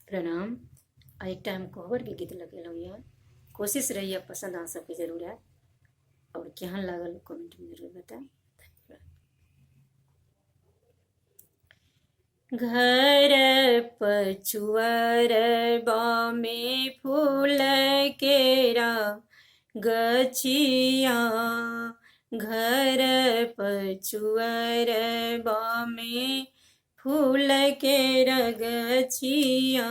प्रणाम। आ एक टाइम कोहबर के गीत लगेलहुँ यऽ। कोशिश रही पसंद अहाँ सबके जरूर आए और केहन लागल कमेंट में जरूर बताएं। घर पछुअर में फूल केरा गछिया, घर पछुअर में फूल केरा गछिया,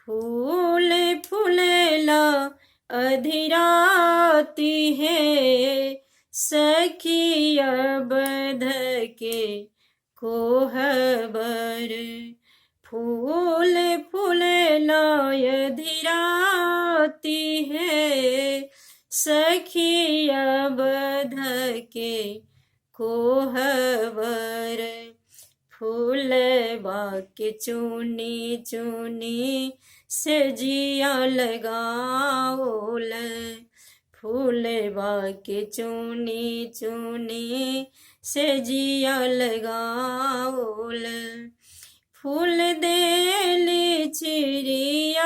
फूल फूलेला अधिराती है, सखिया बध के कोहबर, फूल फूलेला अधिराती है, सखिया बध के कोहबर, फूल बाके चुनी चुनी से जिया लगाओल, फूल बाके चुनी चुनी से जिया लगाओल, फूल देली चिड़ियाई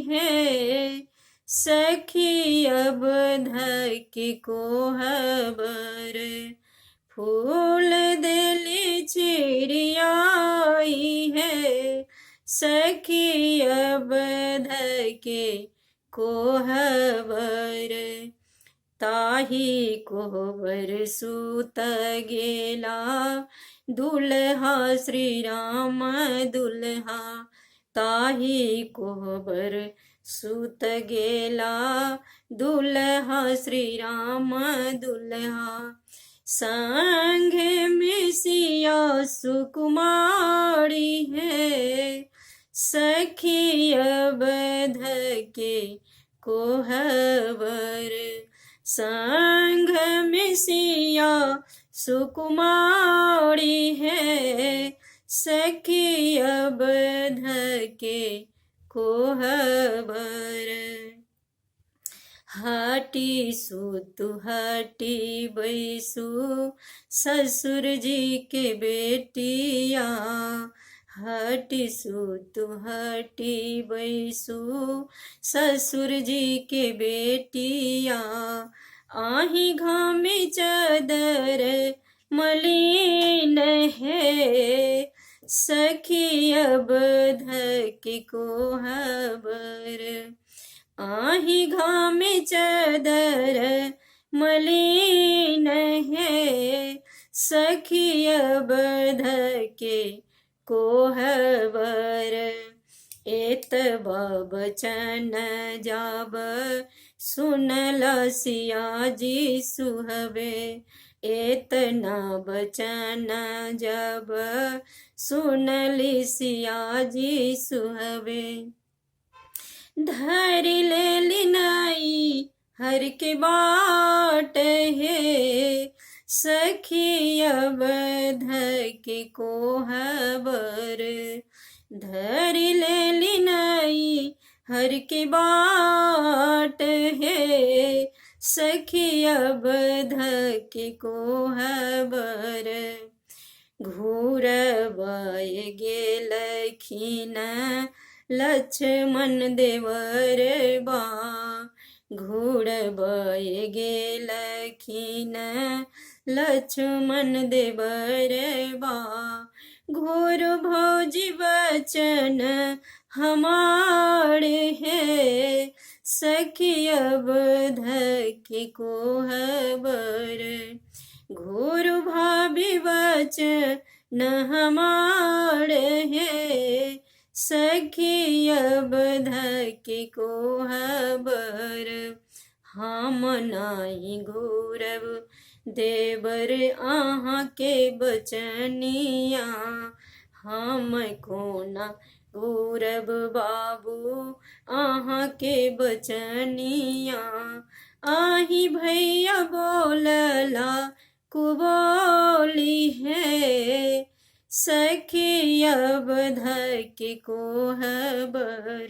है, सखिया बध के कोहबर, फूल देली चिड़ियाई है, सखिया बध के कोहबर, ताही कोहबर सूत गेला दुल्हा श्री राम दुल्हा, ताही कोहबर सूत गेला दुल्हा श्री राम दुल्हा, संग में सिया सुकुमारी है, सखिया बध के कोहबर, संग में सिया सुकुमारी है, सखिया बध के कोहबर, हटी सुतु हटी बैसु ससुर जी के बेटिया, हटी सुतु हटी बैसु ससुर जी के बेटिया, आही घामी चादर मलिन है, सखिया बध के कोहबर, आही घामी चादर मलिन है, सखिया बध के कोहबर, एत बचन जाब सुनला सिया जी सुहबे, एतना बचन जब सुनली सिया जी सुहबे, धरि लेली नाई हर के बाट है, सखिया बध के कोहबर, धरि लेली नाई हर के बाट है, सखिया बध के कोहबर, घूरबाय गेलखिन लक्ष्मण देवर बा, घूरबाय गेलखिन लक्ष्मण देवर बा, घोर भौजी बचन हमारे है, सखिया बध के कोहबर, घोर भाभी बचन हमारे है, सखिया बध के कोहबर, हम नाही घूरब देवर आहाँ के बचनिया, हम कोना घूरब बाबू आहाँ के बचनिया, आही भैया बोलला कुबोली है, सखिया बध के कोहबर,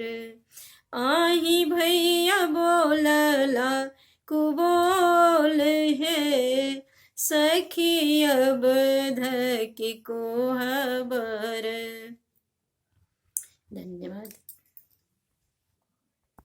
आही भैया बोलला कुबोल है, सखिया बध के कोहबर। धन्यवाद।